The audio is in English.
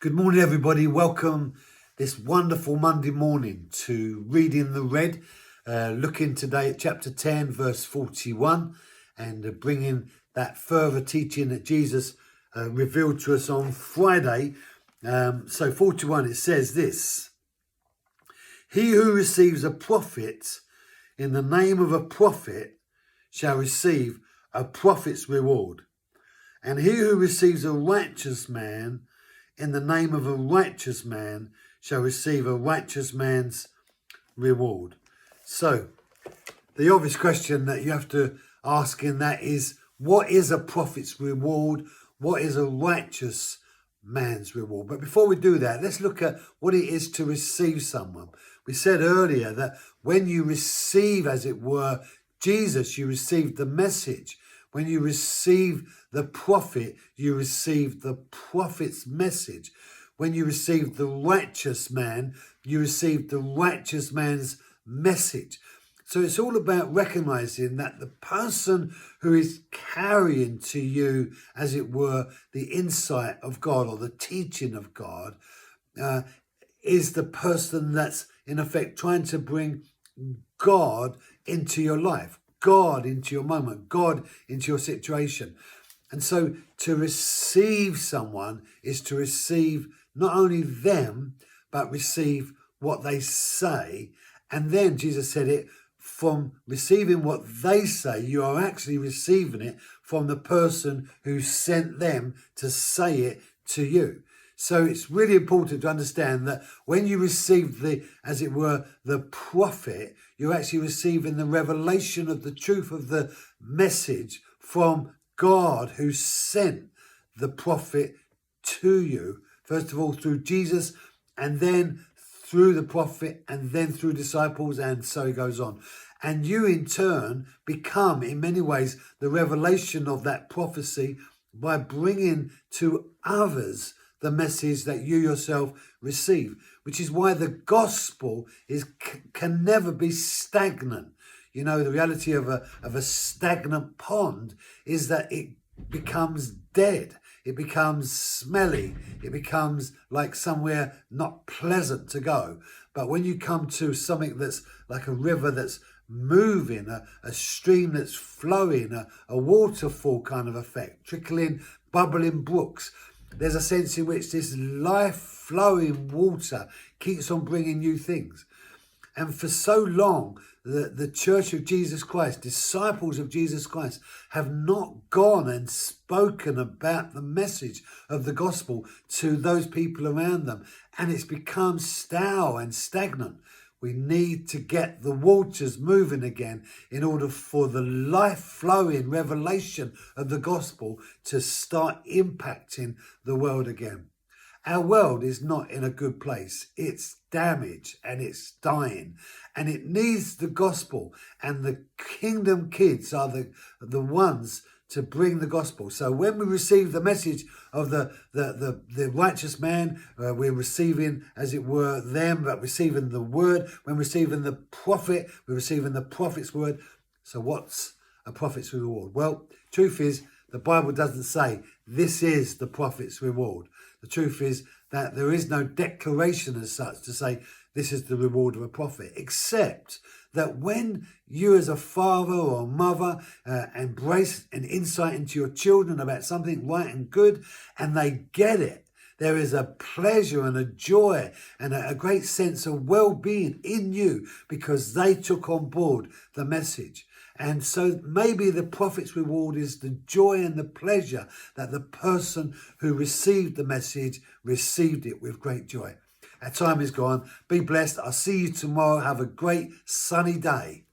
Good morning, everybody. Welcome this wonderful Monday morning to Reading the Red, looking today at chapter 10, verse 41, and bringing that further teaching that Jesus revealed to us on Friday. So 41, it says this: "He who receives a prophet in the name of a prophet shall receive a prophet's reward. And he who receives a righteous man in the name of a righteous man shall receive a righteous man's reward." So the obvious question that you have to ask in that is, what is a prophet's reward? What is a righteous man's reward? But before we do that, let's look at what it is to receive someone. We said earlier that when you receive, as it were, Jesus, you receive the message. When you receive the prophet, you receive the prophet's message. When you receive the righteous man, you receive the righteous man's message. So it's all about recognizing that the person who is carrying to you, as it were, the insight of God or the teaching of God, is the person that's in effect trying to bring God into your life, God into your moment, God into your situation. And so to receive someone is to receive not only them, but receive what they say. And then Jesus said it, from receiving what they say, you are actually receiving it from the person who sent them to say it to you. So it's really important to understand that when you receive the, as it were, the prophet, you're actually receiving the revelation of the truth of the message from God who sent the prophet to you. First of all, through Jesus, and then through the prophet, and then through disciples, and so it goes on. And you in turn become, in many ways, the revelation of that prophecy by bringing to others the message that you yourself receive, which is why the gospel can never be stagnant. You know, the reality of a stagnant pond is that it becomes dead. It becomes smelly. It becomes like somewhere not pleasant to go. But when you come to something that's like a river that's moving, a stream that's flowing, a waterfall kind of effect, trickling, bubbling brooks, there's a sense in which this life-flowing water keeps on bringing new things. And for so long, the Church of Jesus Christ, disciples of Jesus Christ, have not gone and spoken about the message of the gospel to those people around them. And it's become stale and stagnant. We need to get the waters moving again in order for the life-flowing revelation of the gospel to start impacting the world again. Our world is not in a good place. It's damaged and it's dying, and it needs the gospel, and the kingdom kids are the ones to bring the gospel. So when we receive the message of the righteous man, we're receiving, as it were, them, but receiving the word. When receiving the prophet, we're receiving the prophet's word. So what's a prophet's reward? Well, truth is, the Bible doesn't say this is the prophet's reward. The truth is that there is no declaration as such to say this is the reward of a prophet, except that when you as a father or a mother embrace an insight into your children about something right and good, and they get it, there is a pleasure and a joy and a great sense of well-being in you because they took on board the message. And so maybe the prophet's reward is the joy and the pleasure that the person who received the message received it with great joy. Our time is gone. Be blessed. I'll see you tomorrow. Have a great sunny day.